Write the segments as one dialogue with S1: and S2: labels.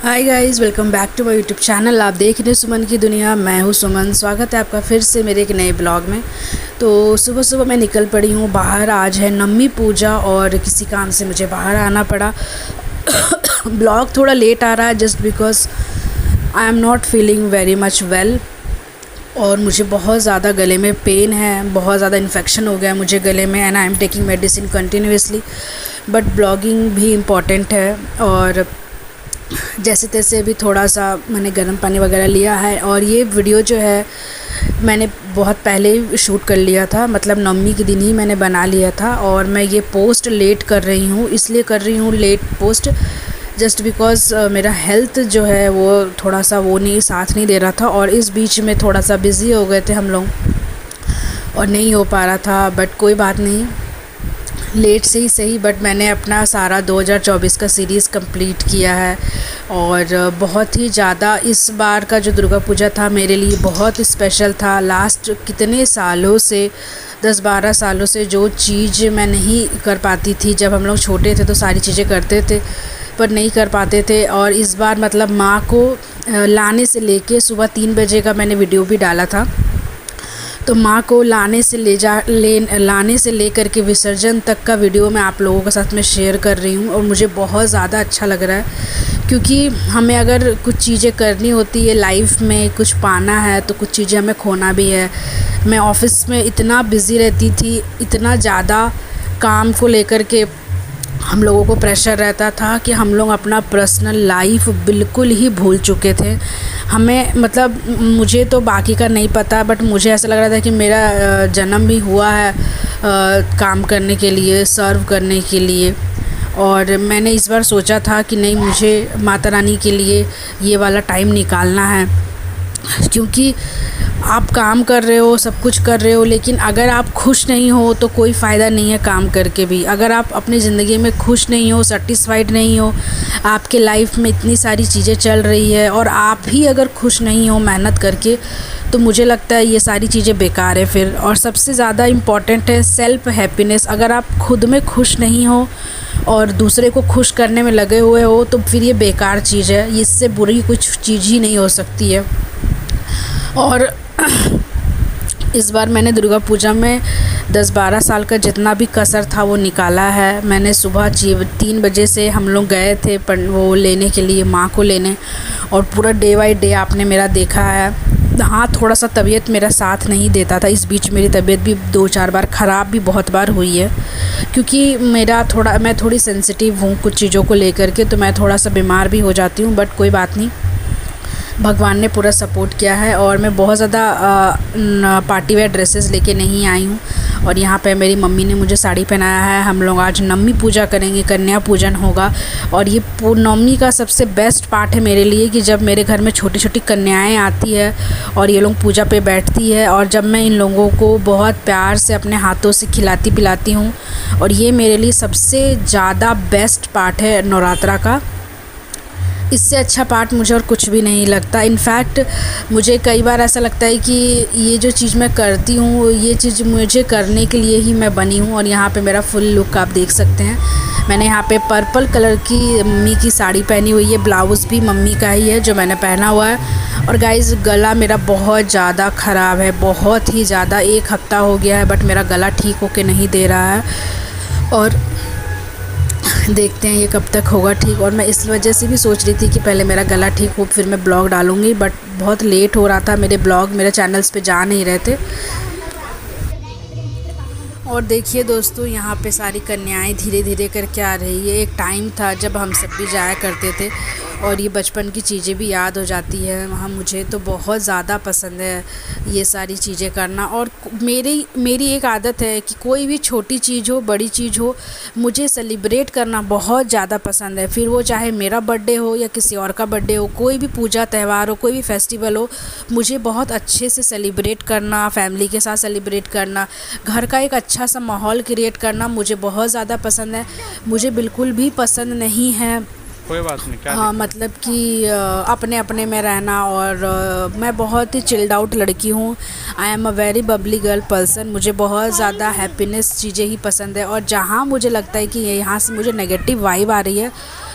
S1: Hi guys, welcome back to my YouTube channel. आप देख रहे हैं सुमन की दुनिया। मैं हूँ सुमन। स्वागत है आपका फिर से मेरे एक नए ब्लॉग में। तो सुबह सुबह मैं निकल पड़ी हूँ बाहर। आज है नवमी पूजा और किसी काम से मुझे बाहर आना पड़ा। ब्लॉग थोड़ा लेट आ रहा है just because I am not feeling very much well और मुझे बहुत ज़्यादा गले में पेन है, बहुत ज़्यादा इन्फेक्शन हो गया है मुझे गले में and I am taking medicine continuously. But blogging भी इम्पॉर्टेंट है और जैसे तैसे अभी थोड़ा सा मैंने गर्म पानी वगैरह लिया है। और ये वीडियो जो है मैंने बहुत पहले ही शूट कर लिया था, मतलब नवमी के दिन ही मैंने बना लिया था। और मैं ये पोस्ट लेट कर रही हूँ, इसलिए कर रही हूँ लेट पोस्ट जस्ट बिकॉज़ मेरा हेल्थ जो है वो थोड़ा सा वो नहीं साथ नहीं दे रहा था। और इस बीच में थोड़ा सा बिज़ी हो गए थे हम लोग और नहीं हो पा रहा था। बट कोई बात नहीं, लेट से ही सही, बट मैंने अपना सारा 2024 का सीरीज़ कंप्लीट किया है। और बहुत ही ज़्यादा इस बार का जो दुर्गा पूजा था मेरे लिए बहुत स्पेशल था। लास्ट कितने सालों से 10-12 सालों से जो चीज़ मैं नहीं कर पाती थी, जब हम लोग छोटे थे तो सारी चीज़ें करते थे पर नहीं कर पाते थे। और इस बार मतलब माँ को लाने से लेके सुबह 3 बजे का मैंने वीडियो भी डाला था। तो माँ को लाने से लेकर के विसर्जन तक का वीडियो मैं आप लोगों के साथ में शेयर कर रही हूँ। और मुझे बहुत ज़्यादा अच्छा लग रहा है क्योंकि हमें अगर कुछ चीज़ें करनी होती है लाइफ में, कुछ पाना है तो कुछ चीज़ें हमें खोना भी है। मैं ऑफिस में इतना बिज़ी रहती थी, इतना ज़्यादा काम को लेकर के हम लोगों को प्रेशर रहता था कि हम लोग अपना पर्सनल लाइफ बिल्कुल ही भूल चुके थे। हमें मतलब मुझे तो बाकी का नहीं पता, बट मुझे ऐसा लग रहा था कि मेरा जन्म भी हुआ है काम करने के लिए, सर्व करने के लिए। और मैंने इस बार सोचा था कि नहीं, मुझे माता रानी के लिए ये वाला टाइम निकालना है क्योंकि आप काम कर रहे हो, सब कुछ कर रहे हो, लेकिन अगर आप खुश नहीं हो तो कोई फ़ायदा नहीं है काम करके भी। अगर आप अपनी ज़िंदगी में खुश नहीं हो, सेटिस्फाइड नहीं हो, आपके लाइफ में इतनी सारी चीज़ें चल रही है और आप ही अगर खुश नहीं हो मेहनत करके, तो मुझे लगता है ये सारी चीज़ें बेकार है फिर। और सबसे ज़्यादा इम्पॉर्टेंट है सेल्फ़ हैप्पीनेस। अगर आप खुद में खुश नहीं हो और दूसरे को खुश करने में लगे हुए हो तो फिर ये बेकार चीज़ है। इससे बुरी कुछ चीज़ ही नहीं हो सकती है। और इस बार मैंने दुर्गा पूजा में 10-12 साल का जितना भी कसर था वो निकाला है। मैंने सुबह 3 बजे से हम लोग गए थे वो लेने के लिए, माँ को लेने, और पूरा डे बाई डे आपने मेरा देखा है। हाँ, थोड़ा सा तबीयत मेरा साथ नहीं देता था। इस बीच मेरी तबीयत भी 2-4 बार ख़राब भी बहुत बार हुई है क्योंकि मैं थोड़ी सेंसिटिव हूँ कुछ चीज़ों को लेकर के, तो मैं थोड़ा सा बीमार भी हो जाती हूँ। बट कोई बात नहीं, भगवान ने पूरा सपोर्ट किया है। और मैं बहुत ज़्यादा पार्टी वेयर ड्रेसेस लेके नहीं आई हूँ। और यहाँ पे मेरी मम्मी ने मुझे साड़ी पहनाया है। हम लोग आज नवमी पूजा करेंगे, कन्या पूजन होगा। और ये नवमी का सबसे बेस्ट पार्ट है मेरे लिए कि जब मेरे घर में छोटी छोटी कन्याएँ आती है और ये लोग पूजा पे बैठती है, और जब मैं इन लोगों को बहुत प्यार से अपने हाथों से खिलाती पिलाती हूँ। और ये मेरे लिए सबसे ज़्यादा बेस्ट पार्ट है नवरात्रा का। इससे अच्छा पार्ट मुझे और कुछ भी नहीं लगता। इनफैक्ट मुझे कई बार ऐसा लगता है कि ये जो चीज़ मैं करती हूँ, ये चीज़ मुझे करने के लिए ही मैं बनी हूँ। और यहाँ पे मेरा फुल लुक आप देख सकते हैं। मैंने यहाँ पे पर्पल कलर की मम्मी की साड़ी पहनी हुई है, ब्लाउज़ भी मम्मी का ही है जो मैंने पहना हुआ है। और गाइज़, गला मेरा बहुत ज़्यादा ख़राब है, बहुत ही ज़्यादा। 1 हफ़्ता हो गया है बट मेरा गला ठीक होके नहीं दे रहा है। और देखते हैं ये कब तक होगा ठीक। और मैं इस वजह से भी सोच रही थी कि पहले मेरा गला ठीक हो फिर मैं ब्लॉग डालूँगी, बट बहुत लेट हो रहा था, मेरे ब्लॉग मेरे चैनल्स पे जा नहीं रहे थे। और देखिए दोस्तों, यहाँ पे सारी कन्याएं धीरे धीरे करके आ रही है। एक टाइम था जब हम सब भी जाया करते थे और ये बचपन की चीज़ें भी याद हो जाती है। वहाँ मुझे तो बहुत ज़्यादा पसंद है ये सारी चीज़ें करना। और मेरी एक आदत है कि कोई भी छोटी चीज़ हो, बड़ी चीज़ हो, मुझे सेलिब्रेट करना बहुत ज़्यादा पसंद है। फिर वो चाहे मेरा बर्थडे हो या किसी और का बर्थडे हो, कोई भी पूजा त्यौहार हो, कोई भी फेस्टिवल हो, मुझे बहुत अच्छे से सेलिब्रेट करना, फैमिली के साथ सेलिब्रेट करना, घर का एक अच्छा सा माहौल क्रिएट करना मुझे बहुत ज़्यादा पसंद है। मुझे बिल्कुल भी पसंद नहीं है
S2: कोई बात नहीं, क्या
S1: हाँ
S2: दिक्कत?
S1: मतलब कि अपने अपने में रहना, और मैं बहुत ही चिल्ड आउट लड़की हूँ। I am a very bubbly girl person. मुझे बहुत ज़्यादा हैप्पीनेस चीज़ें ही पसंद है, और जहाँ मुझे लगता है कि यहाँ से मुझे नेगेटिव वाइब आ रही है,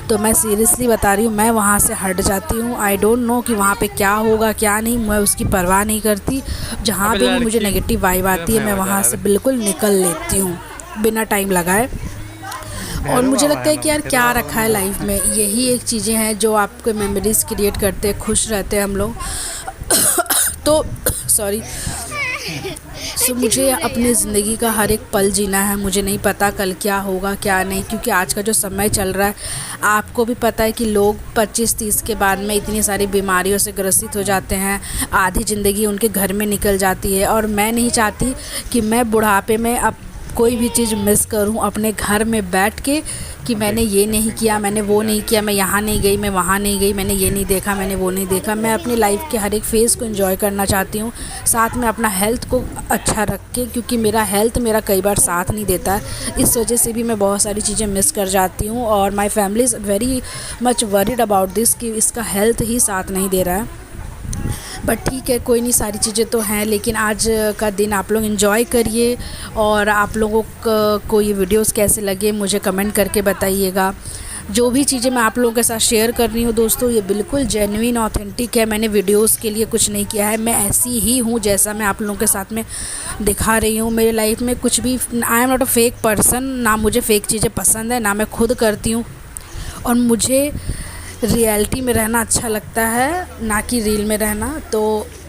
S1: तो मैं सीरियसली बता रही हूँ, मैं वहाँ से हट जाती हूँ। आई डोंट नो कि वहाँ पे क्या होगा क्या नहीं, मैं उसकी परवाह नहीं करती। जहाँ
S2: अबे
S1: पे भी मुझे
S2: लड़की
S1: नेगेटिव वाइब आती है, मैं
S2: हो जा
S1: वहाँ
S2: रहा
S1: से
S2: है।
S1: बिल्कुल निकल लेती हूँ बिना टाइम लगाए। और
S2: भैरव
S1: मुझे
S2: बाबा
S1: लगता
S2: है
S1: है
S2: ना,
S1: कि यार
S2: भैरव
S1: क्या
S2: बाबा
S1: रखा है लाइफ में, यही एक चीज़ें हैं जो आपको मेमोरीज़ क्रिएट करते हैं, खुश रहते हैं हम लोग। तो सॉरी। सो मुझे अपनी ज़िंदगी का हर एक पल जीना है। मुझे नहीं पता कल क्या होगा क्या नहीं, क्योंकि आज का जो समय चल रहा है, आपको भी पता है कि लोग 25-30 के बाद में इतनी सारी बीमारियों से ग्रसित हो जाते हैं। आधी ज़िंदगी उनके घर में निकल जाती है, और मैं नहीं चाहती कि मैं बुढ़ापे में अब कोई भी चीज़ मिस करूं अपने घर में बैठ के, कि मैंने ये नहीं किया, मैंने वो नहीं किया, मैं यहाँ नहीं गई, मैं वहाँ नहीं गई, मैंने ये नहीं देखा, मैंने वो नहीं देखा। मैं अपनी लाइफ के हर एक फ़ेज़ को एंजॉय करना चाहती हूँ, साथ में अपना हेल्थ को अच्छा रख के, क्योंकि मेरा हेल्थ मेरा कई बार साथ नहीं देता है। इस वजह से भी मैं बहुत सारी चीज़ें मिस कर जाती हूँ, और my family is very much worried about this कि इसका हेल्थ ही साथ नहीं दे रहा है। बट ठीक है, कोई नहीं, सारी चीज़ें तो हैं। लेकिन आज का दिन आप लोग एंजॉय करिए, और आप लोगों को ये वीडियोस कैसे लगे मुझे कमेंट करके बताइएगा। जो भी चीज़ें मैं आप लोगों के साथ शेयर कर रही हूँ दोस्तों, ये बिल्कुल जेन्युइन ऑथेंटिक है। मैंने वीडियोस के लिए कुछ नहीं किया है, मैं ऐसी ही हूँ जैसा मैं आप लोगों के साथ में दिखा रही हूँ। मेरी लाइफ में कुछ भी, I am not a fake person, ना मुझे फ़ेक चीज़ें पसंद है, ना मैं खुद करती हूँ। और मुझे रियलिटी में रहना अच्छा लगता है, ना कि रील में रहना। तो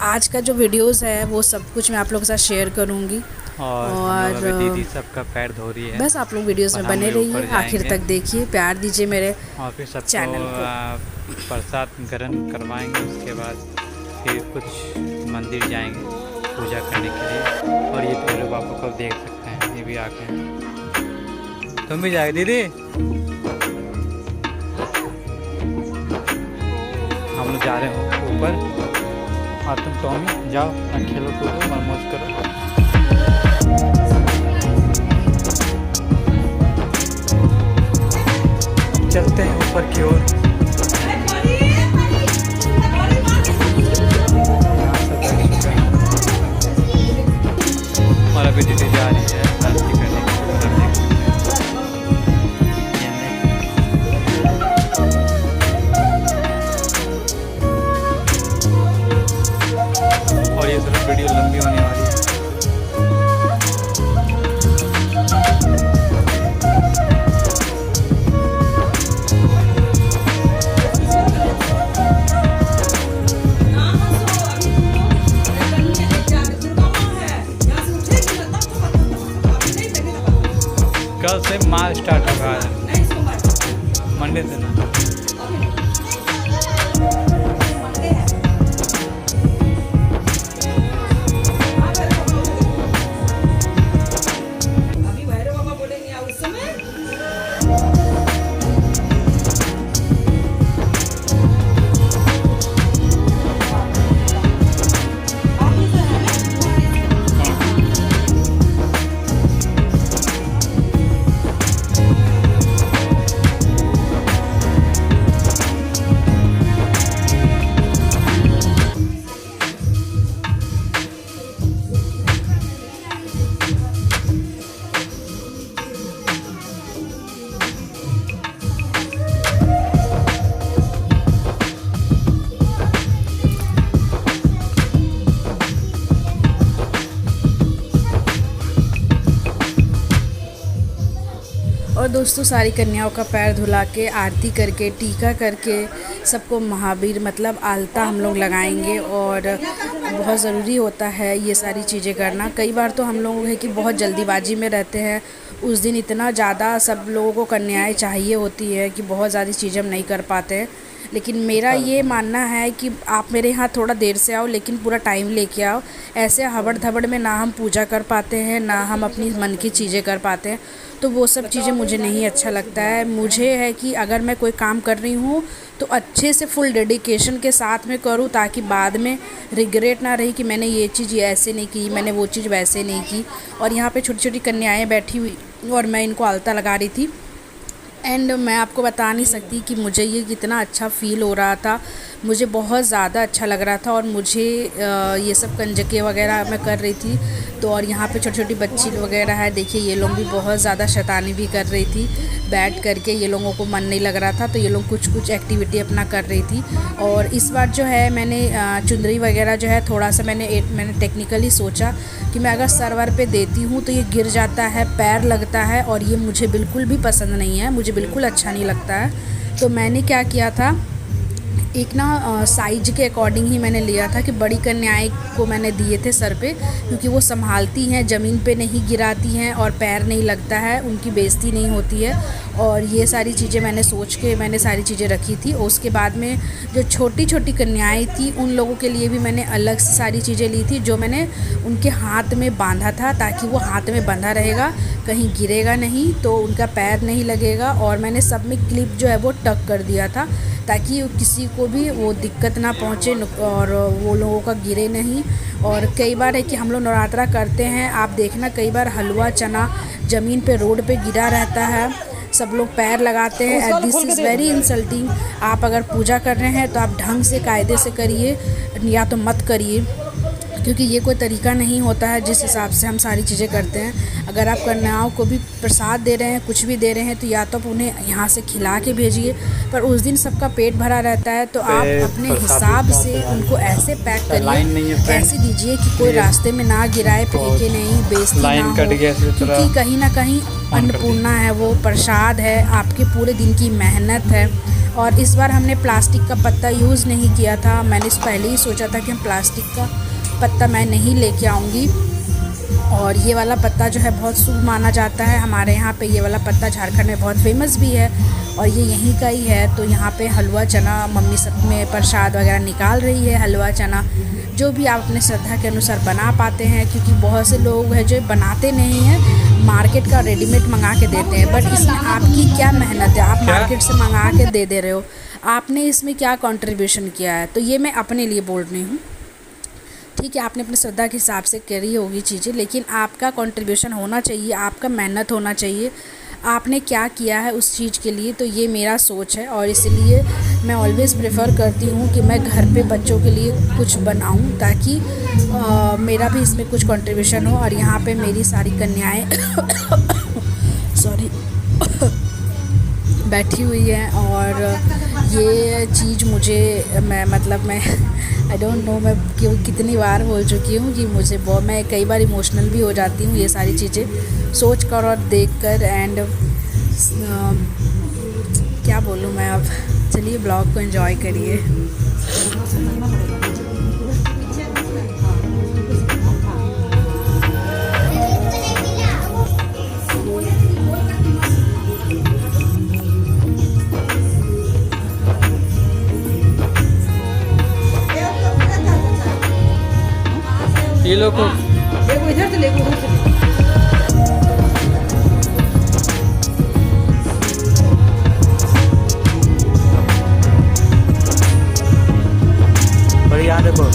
S1: आज का जो वीडियोस है वो सब कुछ मैं आप लोगों के साथ शेयर करूँगी।
S2: और हम लोग अभी दीदी
S1: और
S2: सबका पैर धो रही है,
S1: बस आप लोग वीडियोस
S2: और
S1: में
S2: हम
S1: बने
S2: भी ऊपर
S1: रहिए, आखिर
S2: जाएंगे
S1: तक देखिए, प्यार दीजिए मेरे
S2: और फिर सबको
S1: चैनल को।
S2: प्रसाद ग्रहण करवाएंगे। उसके बाद फिर कुछ मंदिर जाएंगे पूजा करने के लिए। और ये भैरव बाबा को देख सकते हैं, ये भी आके हैं। तुम भी जाए दीदी? हम लोग जा रहे हो ऊपर, और तुम टॉमी जाओ, खेलो कूदो और मौज करो। चलते हैं ऊपर की ओर। और अभी दीदी जा रही है आरती करने के लिए, आप देख सकते हैं। और ये सब वीडियो लंबी होने वाली है। कल से माल स्टार्ट होगा, मंडे से ना।
S1: और दोस्तों, सारी कन्याओं का पैर धुला के, आरती करके, टीका करके, सबको महावीर मतलब आलता हम लोग लगाएंगे। और बहुत ज़रूरी होता है ये सारी चीज़ें करना। कई बार तो हम लोग है कि बहुत जल्दीबाजी में रहते हैं, उस दिन इतना ज़्यादा सब लोगों को कन्याएं चाहिए होती है कि बहुत ज़्यादा चीज़ें हम नहीं कर पाते हैं। लेकिन मेरा ये मानना है कि आप मेरे यहाँ थोड़ा देर से आओ, लेकिन पूरा टाइम लेके आओ। ऐसे हबड़ धबड़ में ना हम पूजा कर पाते हैं, ना हम अपनी मन की चीज़ें कर पाते हैं। तो वो सब चीज़ें मुझे नहीं अच्छा लगता है। मुझे है कि अगर मैं कोई काम कर रही हूँ तो अच्छे से फुल डेडिकेशन के साथ में करूँ, ताकि बाद में रिग्रेट ना रही कि मैंने ये चीज़ ऐसे नहीं की, मैंने वो चीज़ वैसे नहीं की। और यहाँ पे छोटी छोटी कन्याएं बैठी हुई और मैं इनको आलता लगा रही थी। एंड मैं आपको बता नहीं सकती कि मुझे ये कितना अच्छा फ़ील हो रहा था। मुझे बहुत ज़्यादा अच्छा लग रहा था और मुझे ये सब कंजके वगैरह मैं कर रही थी। तो और यहाँ पे छोटी छोटी बच्ची वगैरह है, देखिए ये लोग भी बहुत ज़्यादा शैतानी भी कर रही थी बैठ करके। ये लोगों को मन नहीं लग रहा था तो ये लोग कुछ कुछ एक्टिविटी अपना कर रही थी। और इस बार जो है मैंने चुंदरी वगैरह जो है थोड़ा सा मैंने टेक्निकली सोचा कि मैं अगर सरवर पे देती हूँ तो ये गिर जाता है, पैर लगता है और ये मुझे बिल्कुल भी पसंद नहीं है, मुझे बिल्कुल अच्छा नहीं लगता है। तो मैंने क्या किया था, एक ना साइज के अकॉर्डिंग ही मैंने लिया था कि बड़ी कन्याएं को मैंने दिए थे सर पे, क्योंकि वो संभालती हैं, ज़मीन पे नहीं गिराती हैं और पैर नहीं लगता है, उनकी बेइज्जती नहीं होती है। और ये सारी चीज़ें मैंने सोच के मैंने सारी चीज़ें रखी थी। और उसके बाद में जो छोटी छोटी कन्याएं थी उन लोगों के लिए भी मैंने अलग से सारी चीज़ें ली थी, जो मैंने उनके हाथ में बांधा था, ताकि वो हाथ में बंधा रहेगा, कहीं गिरेगा नहीं तो उनका पैर नहीं लगेगा। और मैंने सब में क्लिप जो है वो टक कर दिया था, ताकि किसी को भी वो दिक्कत ना पहुँचे और वो लोगों का गिरे नहीं। और कई बार है कि हम लोग नवरात्रा करते हैं, आप देखना कई बार हलवा चना ज़मीन पे रोड पे गिरा रहता है, सब लोग पैर लगाते हैं। And this is very insulting. आप अगर पूजा कर रहे हैं तो आप ढंग से कायदे से करिए, या तो मत करिए, क्योंकि ये कोई तरीका नहीं होता है जिस हिसाब से हम सारी चीज़ें करते हैं। अगर आप कन्याओं को भी प्रसाद दे रहे हैं, कुछ भी दे रहे हैं, तो या तो आप उन्हें यहाँ से खिला के भेजिए, पर उस दिन सबका पेट भरा रहता है तो आप अपने हिसाब से उनको ऐसे पैक करिए, ऐसे दीजिए कि कोई रास्ते में ना गिराए, फेंके नहीं, बेइज्जती ना हो, क्योंकि कहीं ना कहीं अन्नपूर्णा है, वो प्रसाद है, आपके पूरे दिन की मेहनत है। और इस बार हमने प्लास्टिक का पत्ता यूज़ नहीं किया था। मैंने इस पहले ही सोचा था कि हम प्लास्टिक का पत्ता मैं नहीं लेके आऊँगी। और ये वाला पत्ता जो है बहुत शुभ माना जाता है हमारे यहाँ पे। ये वाला पत्ता झारखंड में बहुत फेमस भी है और ये यहीं का ही है। तो यहाँ पे हलवा चना मम्मी सब में प्रसाद वगैरह निकाल रही है। हलवा चना जो भी आप अपने श्रद्धा के अनुसार बना पाते हैं, क्योंकि बहुत से लोग हैं जो बनाते नहीं हैं, मार्केट का रेडीमेड मंगा के देते हैं। बट इसमें आपकी क्या मेहनत है, आप मार्केट से मंगा के दे रहे हो, आपने इसमें क्या कंट्रीब्यूशन किया है। तो ये मैं अपने लिए बोल रही हूँ, ठीक है, आपने अपनी श्रद्धा के हिसाब से करी होगी चीज़ें, लेकिन आपका कंट्रीब्यूशन होना चाहिए, आपका मेहनत होना चाहिए, आपने क्या किया है उस चीज़ के लिए। तो ये मेरा सोच है और इसलिए मैं ऑलवेज़ प्रेफर करती हूँ कि मैं घर पे बच्चों के लिए कुछ बनाऊँ, ताकि मेरा भी इसमें कुछ कंट्रीब्यूशन हो। और यहाँ पे मेरी सारी कन्याएं सॉरी बैठी हुई है और ये चीज़ मुझे मैं आई डोंट नो मैं कितनी बार बोल चुकी हूँ कि मैं कई बार इमोशनल भी हो जाती हूँ ये सारी चीज़ें सोच कर और देख कर। एंड क्या बोलूँ मैं अब, चलिए ब्लॉग को एंजॉय करिए।
S2: ये लोग को
S3: इधर से लेको उधर से
S2: और यहाँ देखो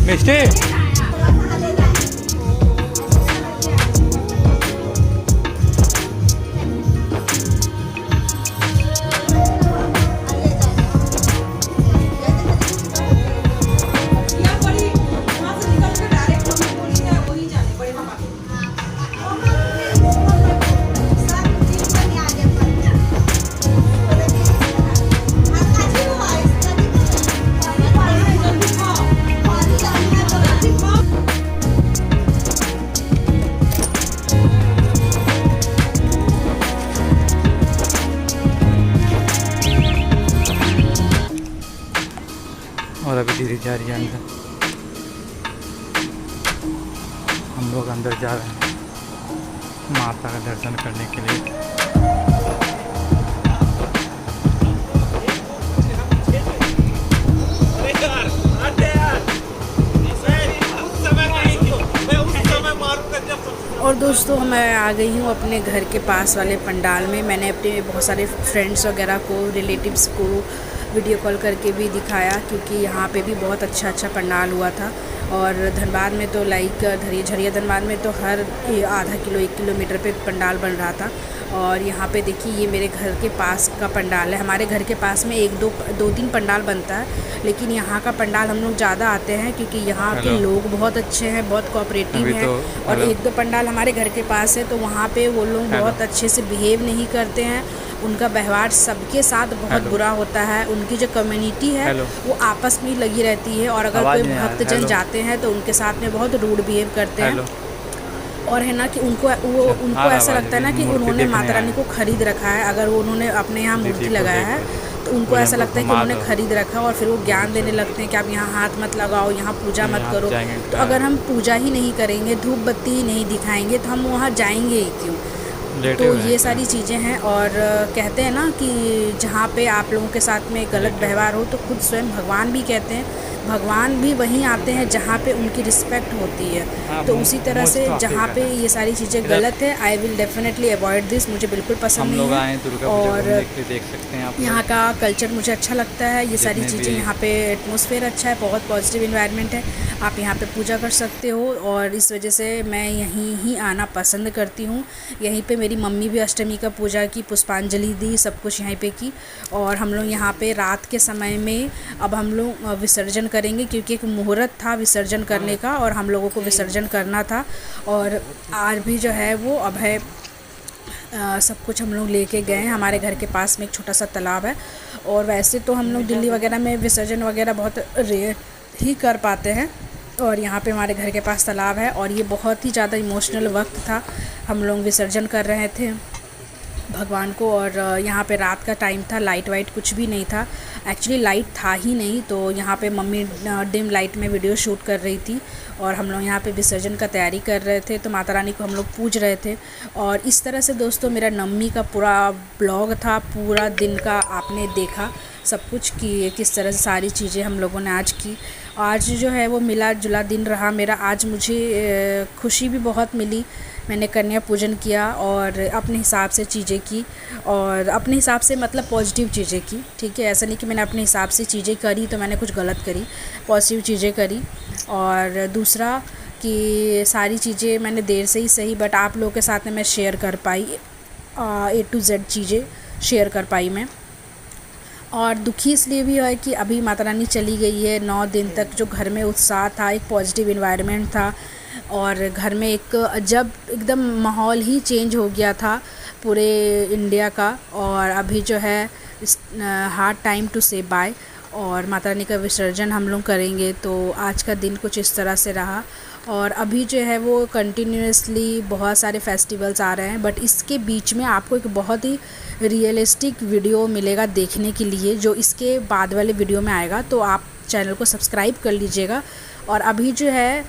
S2: मिस्टी और अभी दीदी जा रही है अंदर, हम लोग अंदर जा रहे हैं। माता का दर्शन करने के लिए।
S1: और दोस्तों मैं आ गई हूँ अपने घर के पास वाले पंडाल में। मैंने अपने बहुत सारे फ्रेंड्स वगैरह को, रिलेटिव्स को वीडियो कॉल करके भी दिखाया, क्योंकि यहाँ पे भी बहुत अच्छा पंडाल हुआ था। और धनबाद में तो लाइक झरिया धनबाद में तो हर आधा किलो 1 किलोमीटर पे पंडाल बन रहा था। और यहाँ पे देखिए ये मेरे घर के पास का पंडाल है। हमारे घर के पास में 1-2-3 पंडाल बनता है, लेकिन यहाँ का पंडाल हम लोग ज़्यादा आते हैं क्योंकि यहाँ के लोग बहुत अच्छे हैं, बहुत कोऑपरेटिव हैं। और 1-2 पंडाल हमारे घर के पास है, तो वहाँ पे वो लोग बहुत अच्छे से बिहेव नहीं करते हैं। उनका व्यवहार सबके साथ बहुत बुरा होता है। उनकी जो कम्युनिटी है वो आपस में ही लगी रहती है, और अगर कोई भक्तजन जाते हैं तो उनके साथ में बहुत रूड बिहेव करते हैं। और है ना कि उनको ऐसा लगता है ना कि उन्होंने माता रानी को खरीद रखा है। अगर वो उन्होंने अपने यहाँ मूर्ति लगाया है तो उनको ऐसा लगता है कि उन्होंने खरीद रखा है, और फिर वो ज्ञान देने लगते हैं कि आप यहाँ हाथ मत लगाओ, यहाँ पूजा मत करो। तो अगर हम पूजा ही नहीं करेंगे, धूप बत्ती ही नहीं दिखाएंगे, तो हम वहाँ जाएंगे ही क्यों? तो ये सारी चीज़ें हैं। और कहते हैं ना कि जहाँ पे आप लोगों के साथ में गलत व्यवहार हो, तो खुद स्वयं भगवान भी कहते हैं, भगवान भी वहीं आते हैं जहाँ पे उनकी रिस्पेक्ट होती है। तो उसी तरह से जहाँ पे ये सारी चीज़ें गलत है, I will definitely avoid this. मुझे बिल्कुल पसंद नहीं है। और
S2: देख सकते हैं आप,
S1: यहाँ का कल्चर मुझे अच्छा लगता है। ये सारी चीज़ें, यहाँ पे एटमॉस्फेयर अच्छा है, बहुत पॉजिटिव इन्वायरमेंट है। आप यहाँ पे पूजा कर सकते हो, और इस वजह से मैं यहीं ही आना पसंद करती हूँ। यहीं पे मेरी मम्मी भी अष्टमी का पूजा की, पुष्पांजलि दी, सब कुछ यहीं पे की। और हम लोग यहाँ पे रात के समय में अब हम लोग विसर्जन करेंगे, क्योंकि एक मुहूर्त था विसर्जन करने का और हम लोगों को विसर्जन करना था। और आज भी जो है वो अभय सब कुछ हम लोग लेके गए हैं। हमारे घर के पास में एक छोटा सा तालाब है, और वैसे तो हम लोग दिल्ली वगैरह में विसर्जन वगैरह बहुत रेयर ही कर पाते हैं, और यहाँ पे हमारे घर के पास तालाब है। और ये बहुत ही ज़्यादा इमोशनल वक्त था। हम लोग विसर्जन कर रहे थे भगवान को, और यहाँ पे रात का टाइम था, लाइट वाइट कुछ भी नहीं था। एक्चुअली लाइट था ही नहीं, तो यहाँ पे मम्मी डिम लाइट में वीडियो शूट कर रही थी, और हम लोग यहाँ पे विसर्जन का तैयारी कर रहे थे। तो माता रानी को हम लोग पूज रहे थे। और इस तरह से दोस्तों मेरा नवमी का पूरा ब्लॉग था। पूरा दिन का आपने देखा सब कुछ कि किस तरह से सारी चीज़ें हम लोगों ने आज की। आज जो है वो मिला जुला दिन रहा मेरा। आज मुझे खुशी भी बहुत मिली। मैंने कन्या पूजन किया और अपने हिसाब से चीज़ें की, और अपने हिसाब से मतलब पॉजिटिव चीज़ें की। ठीक है, ऐसा नहीं कि मैंने अपने हिसाब से चीज़ें करी तो मैंने कुछ गलत करी, पॉजिटिव चीज़ें करी। और दूसरा कि सारी चीज़ें मैंने देर से ही सही, बट आप लोगों के साथ में मैं शेयर कर पाई, A to Z चीज़ें शेयर कर पाई मैं। और दुखी इसलिए भी है कि अभी माता रानी चली गई है। 9 दिन तक जो घर में उत्साह था, एक पॉजिटिव इन्वायरमेंट था, और घर में एक अजब एकदम माहौल ही चेंज हो गया था पूरे इंडिया का। और अभी जो है हार्ड टाइम टू से बाय, और माता रानी का विसर्जन हम लोग करेंगे। तो आज का दिन कुछ इस तरह से रहा। और अभी जो है वो कंटिन्यूसली बहुत सारे फेस्टिवल्स आ रहे हैं, बट इसके बीच में आपको एक बहुत ही रियलिस्टिक वीडियो मिलेगा देखने के लिए, जो इसके बाद वाले वीडियो में आएगा। तो आप चैनल को सब्सक्राइब कर लीजिएगा। और अभी जो है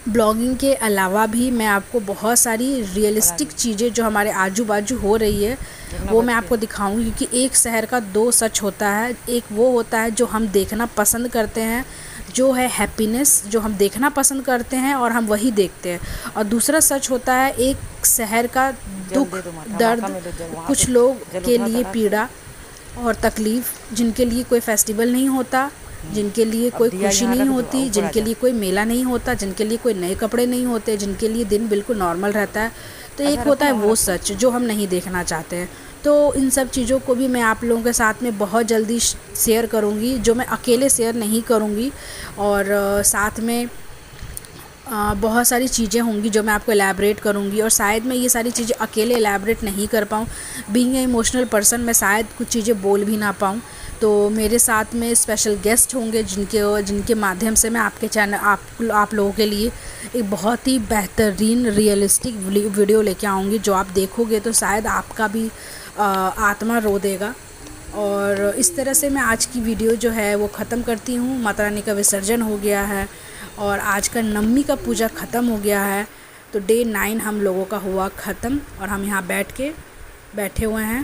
S1: ब्लॉगिंग के अलावा भी मैं आपको बहुत सारी रियलिस्टिक चीज़ें जो हमारे आजू बाजू हो रही है वो मैं आपको दिखाऊंगी, क्योंकि एक शहर का 2 सच होता है। एक वो होता है जो हम देखना पसंद करते हैं, जो है हैप्पीनेस, जो हम देखना पसंद करते हैं और हम वही देखते हैं। और दूसरा सच होता है एक शहर का दुख, दर्द, कुछ लोग के लिए पीड़ा और तकलीफ़, जिनके लिए कोई फेस्टिवल नहीं होता, जिनके लिए कोई खुशी नहीं होती, जिनके लिए कोई मेला नहीं होता, जिनके लिए कोई नए कपड़े नहीं होते, जिनके लिए दिन बिल्कुल नॉर्मल रहता है। तो एक होता है वो सच जो हम नहीं देखना चाहते हैं। तो इन सब चीज़ों को भी मैं आप लोगों के साथ में बहुत जल्दी शेयर करूँगी, जो मैं अकेले शेयर नहीं करूँगी। और साथ में बहुत सारी चीज़ें होंगी जो मैं आपको एलैबोरेट करूँगी, और शायद मैं ये सारी चीज़ें अकेले एलैबोरेट नहीं कर पाऊँ। बीइंग ए इमोशनल पर्सन मैं शायद कुछ चीज़ें बोल भी ना पाऊँ। तो मेरे साथ में स्पेशल गेस्ट होंगे जिनके माध्यम से मैं आपके चैनल आप लोगों के लिए एक बहुत ही बेहतरीन रियलिस्टिक वीडियो लेके आऊँगी, जो आप देखोगे तो शायद आपका भी आत्मा रो देगा। और इस तरह से मैं आज की वीडियो जो है वो ख़त्म करती हूँ। माता रानी का विसर्जन हो गया है और आज का नवमी का पूजा ख़त्म हो गया है। तो डे 9 हम लोगों का हुआ ख़त्म और हम यहाँ बैठे हुए हैं।